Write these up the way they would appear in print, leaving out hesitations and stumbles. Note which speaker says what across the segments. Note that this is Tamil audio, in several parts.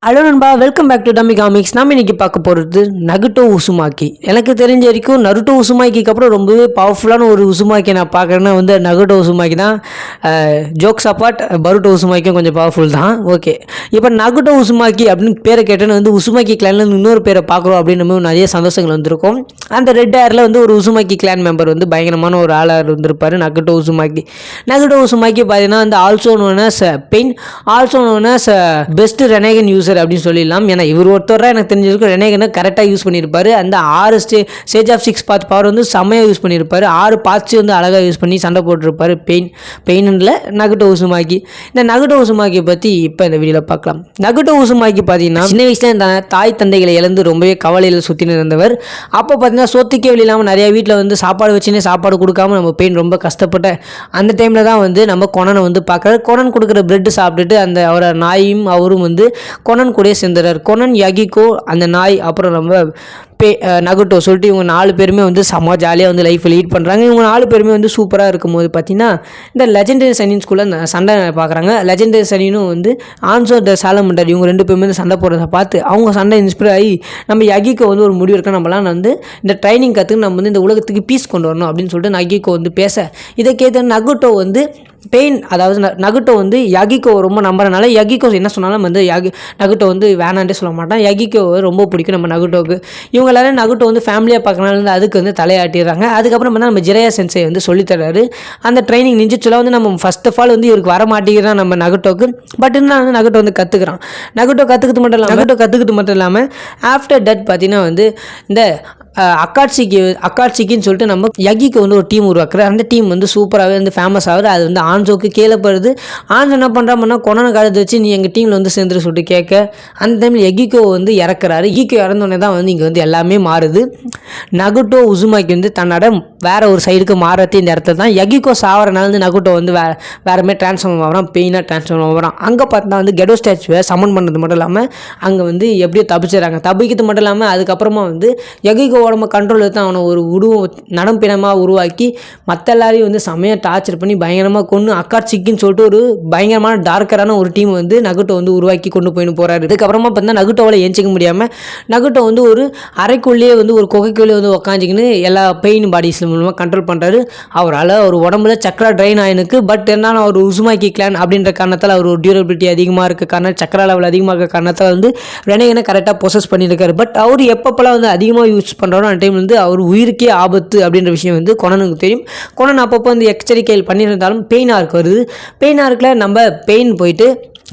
Speaker 1: ஹலோ நண்பா, welcome back to Dummy Comics. நாம் இன்றைக்கி பார்க்க போகிறது நகுட்டோ உசுமாக்கி. எனக்கு தெரிஞ்ச வரைக்கும் நருட்டோ உசுமாக்கிக்கு அப்புறம் ரொம்பவே பவர்ஃபுல்லான ஒரு உசுமாக்கி நான் பார்க்குறேன்னா வந்து நகுட்டோ உசுமாக்கி தான். ஜோக்ஸ் அப்பார்ட், பருட்டோ உசுமாக்கியும் கொஞ்சம் பவர்ஃபுல் தான். ஓகே, இப்போ நகுட்டோ உசுமாக்கி அப்படின்னு பேரை கேட்டேன்னு வந்து உசுமாக்கி கிளானில் இன்னொரு பேரை பார்க்குறோம் அப்படின்னு நம்ம நிறைய சந்தோஷங்கள் வந்திருக்கும். அந்த ரெட் ஹேரில் வந்து ஒரு உசுமாக்கி கிளான் மெம்பர் வந்து பயங்கரமான ஒரு ஆளாக இருந்திருப்பார் நகுட்டோ உசுமாக்கி. நகுட்டோ உசுமாக்கி பார்த்தீங்கன்னா வந்து also known as Pain, also known as best Rinnegan user அப்படின்னு சொல்லிடலாம். ஏன்னா இவர் ஒருத்தராக எனக்கு தெரிஞ்சிருக்கும் ரெனேகனை கரெக்டாக யூஸ் பண்ணியிருப்பார். அந்த 6 ஸ்டேஜ் ஆஃப் 6 பாத் பவர் வந்து செம்மையாக யூஸ் பண்ணியிருப்பார். 6 பார்ட்ஸ் வந்து அழகாக யூஸ் பண்ணி சண்டை போட்டிருப்பார். பெயினில் நகுட்டோ உசுமாக்கி. இந்த நகுட்டோ உசுமாக்கியை பற்றி இப்போ இந்த வீடியோவில் பார்க்கலாம். நகுட்டோ உசுமாக்கி பார்த்தீங்கன்னா சின்ன வயசுல தாய் தந்தைகளை இழந்து ரொம்பவே கவலையில் சுற்றின்னு இருந்தவர். அப்போ பார்த்தீங்கன்னா சொத்துக்கே வழி இல்லாமல் நிறைய வீட்டில் வந்து சாப்பாடு வச்சுன்னே சாப்பாடு கொடுக்காம நம்ம பெயின் ரொம்ப கஷ்டப்பட்ட அந்த டைமில் தான் வந்து நம்ம கொனனை வந்து பார்க்குறாரு. கொனன் கொடுக்குற பிரெட்டு சாப்பிட்டுட்டு அந்த அவரை நாயும் அவரும் வந்து கொனன் கூட சேர்ந்துறாரு. கொனன், யகிகோ, அந்த நாய், அப்புறம் நம்ம நகுட்டோ சொல்லிட்டு இவங்க 4 பேருமே வந்து செம்ம ஜாலியாக வந்து லைஃப்பை லீட் பண்ணுறாங்க. இவங்க 4 பேருமே வந்து சூப்பராக இருக்கும்போது பார்த்தீங்கன்னா இந்த லெஜெண்டரி சனின் ஸ்கூலில் சண்டை பார்க்குறாங்க. லெஜெண்டரி சனினும் வந்து ஆன்சோ த சாலமண்டர் இவங்க 2 பேருமே வந்து சண்டை போடுறத பார்த்து அவங்க சண்டை இன்ஸ்பயர் ஆகி நம்ம யகிகோ வந்து ஒரு முடிவு இருக்க நம்மளாம் வந்து இந்த ட்ரைனிங் கற்றுக்கு நம்ம வந்து இந்த உலகத்துக்கு பீஸ் கொண்டு வரணும் அப்படின்னு சொல்லிட்டு நகிகோ வந்து பேச இதை கேட்ட நகுட்டோ வந்து அதாவது நகுட்டோ வந்து யகிகோ ரொம்ப நம்புறதுனால யகிகோ என்ன சொன்னாலும் வந்து நகுட்டோ வந்து வேணான்ட்டே சொல்ல மாட்டான். யகிகோ ரொம்ப பிடிக்கும் நம்ம நகுட்டோவுக்கு. இவங்க எல்லாரும் நகுட்டோ வந்து ஃபேமிலியாக பார்க்கறனால அதுக்கு வந்து தலையாட்டிடுறாங்க. அதுக்கப்புறம் வந்து நம்ம ஜிரையா சென்சை வந்து சொல்லித்தராரு. அந்த ட்ரைனிங் நிஞ்சிச்சுலாம் வந்து நம்ம ஃபர்ஸ்ட் ஆஃப் ஆல் வந்து இவருக்கு வர மாட்டேங்கிறான் நம்ம நகுட்டோக்கு. பட் இருந்தால் வந்து நகுட்டோ வந்து கற்றுக்குறான். நகுட்டோ கற்றுக்கிட்டு மட்டும் இல்லாமல் ஆஃப்டர் டெத் பார்த்தீங்கன்னா வந்து இந்த அக்காட்சிக்குன்னு சொல்லிட்டு நம்ம யகிக்கு வந்து ஒரு டீம் உருவாக்குற. அந்த டீம் வந்து சூப்பராகவே வந்து ஃபேமஸ் ஆகுது. அது வந்து ஆன்சோக்கு கேள்விப்படுது. ஆன்சோ என்ன பண்ணுறாங்கன்னா கொனனை கழுத்து வச்சு நீ எங்கள் டீமில் வந்து சேர்ந்துட்டு சொல்லிட்டு கேட்க அந்த டைமில் யகிக்கோ வந்து இறக்குறாரு. யகிக்கோ இறந்தோடனே தான் வந்து இங்கே வந்து எல்லாமே மாறுது. நகுட்டோ உசுமாக்கி வந்து தன்னோட வேற ஒரு சைடுக்கு மாறத்து இந்த இடத்துல தான். யகிக்கோ சாவறனால வந்து நகுட்டோ வந்து வேற மாதிரி டிரான்ஸ்ஃபார்ம் ஆகிறான், பெயினாக டிரான்ஸ்ஃபார்ம் ஆகிறான். அங்கே பார்த்தா வந்து கெடோ ஸ்டாச்சுவை சமன் பண்ணுறது மட்டும் இல்லாமல் அங்கே வந்து எப்படியோ தப்பிச்சிடறாங்க. தப்பிக்கிறது மட்டும் இல்லாமல் அதுக்கப்புறமா வந்து யகிக்கோ உடம்பு கண்ட்ரோல் எடுத்து அவனை ஒரு நடம்பினமாக உருவாக்கி மற்ற எல்லாரையும் வந்து செம்மையாக டார்ச்சர் பண்ணி பயங்கரமாக கொண்டு அக்காட்சிக்குன்னு சொல்லிட்டு ஒரு பயங்கரமான டார்க்கரான ஒரு டீம் வந்து நகுட்டோ வந்து உருவாக்கி கொண்டு போயின்னு போகிறாரு. இதுக்கப்புறமா பார்த்தீங்கன்னா நகுட்டோவில் ஏஞ்சிக்க முடியாமல் நகுட்டோ வந்து ஒரு அறைக்குள்ளேயே வந்து ஒரு குகைக்குள்ளேயே வந்து உக்காஞ்சிக்கின்னு எல்லா பெயின் பாடிஸ் மூலமாக கண்ட்ரோல் பண்ணுறாரு. அவரால் ஒரு உடம்புல சக்கரா ட்ரைன் ஆயினுக்கு. பட் இருந்தாலும் அவர் உசுமாக்கி கிளான் அப்படின்ற காரணத்தால் அவர் ஒரு டியூரபிலிட்டி அதிகமாக இருக்க காரணம், சக்கரா லெவல் அதிகமாக இருக்க காரணத்தால் வந்து ரெனேகனை கரெக்டாக ப்ரொசஸ் பண்ணியிருக்காரு. பட் அவர் எப்பப்பெல்லாம் வந்து அதிகமாக யூஸ் பண்ணுறாரோ அந்த டைம் வந்து அவர் உயிருக்கே ஆபத்து அப்படின்ற விஷயம் வந்து கொனனுக்கு தெரியும். கொனன் அப்பப்போ வந்து எச்சரிக்கைகள் பண்ணியிருந்தாலும் பெயினார்க்கு வருது. பெயினார்க்கில் நம்ம பெயின் போயிட்டு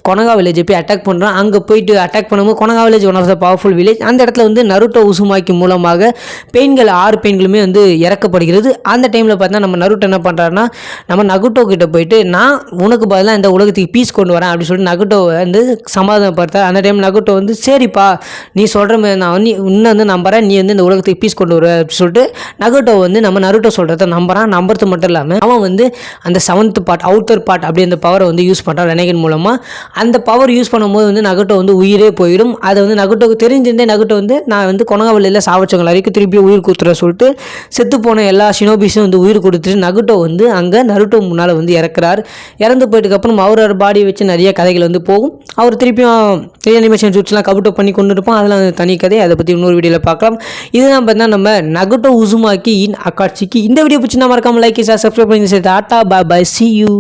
Speaker 1: கொனகா வில்லேஜை போய் அட்டாக் பண்ணுறான். அங்கே போயிட்டு அட்டாக் பண்ணும்போது Konoha village one of the powerful village. அந்த இடத்துல வந்து நருட்டோ உசுமாக்கி மூலமாக 6 பெயின்களுமே வந்து இறக்கப்படுகிறது. அந்த டைமில் பார்த்தா நம்ம நருட்டோ என்ன பண்ணுறாருன்னா நம்ம நகுட்டோ கிட்ட போயிட்டு நான் உனக்கு பதிலாக இந்த உலகத்துக்கு பீஸ் கொண்டு வரேன் அப்படின்னு சொல்லிட்டு நகுட்டோ வந்து சமாதானப்படுத்தார். அந்த டைம் நகுட்டோ வந்து சரிப்பா நீ சொல்கிற மாதிரி நான் இன்னும் வந்து நம்புறேன், நீ வந்து இந்த உலகத்துக்கு பீஸ் கொண்டு வர அப்படின்னு சொல்லிட்டு நகுட்டோ வந்து நம்ம நருட்டோ சொல்கிறத நம்புறது மட்டும் இல்லாமல் அவன் வந்து அந்த 7th பார்ட் அவுட்டர் பார்ட் அப்படி அந்த பவரை வந்து யூஸ் பண்ணுறான் ரெனேகன் மூலமாக. அந்த பவர் யூஸ் பண்ணும்போது வந்து நகுட்டோ வந்து உயிரே போயிடும். அதை வந்து நகுட்டோக்கு தெரிஞ்சிருந்தே நகுட்டோ வந்து நான் வந்து கொனகாவலியில் சாவச்சவங்க வரைக்கும் திருப்பி உயிர் கொடுத்துற சொல்லிட்டு செத்து போன எல்லா ஷினோபிஸும் வந்து உயிர் கொடுத்துட்டு நகுட்டோ வந்து அங்கே நருட்டோ முன்னால் வந்து இறக்குறார். இறந்து போயிட்டுக்கப்புறம் அவரோட பாடியை வச்சு நிறைய கதைகள் வந்து போகும். அவர் திருப்பியும் அனிமேஷன் ஷூட்ஸ்லாம் கபுட்டோ பண்ணி கொண்டு இருப்போம். அதெல்லாம் தனி கதை, அதை பற்றி இன்னொரு வீடியோவில் பார்க்கலாம். இதுதான் பார்த்தா நம்ம நகுட்டோ உசுமாக்கி இன் அக்காட்சிக்கு. இந்த வீடியோ பிடிச்சி நான் மறக்காமல் லைக் சப்ஸ்கிரைப் பண்ணி tata bye bye, see you.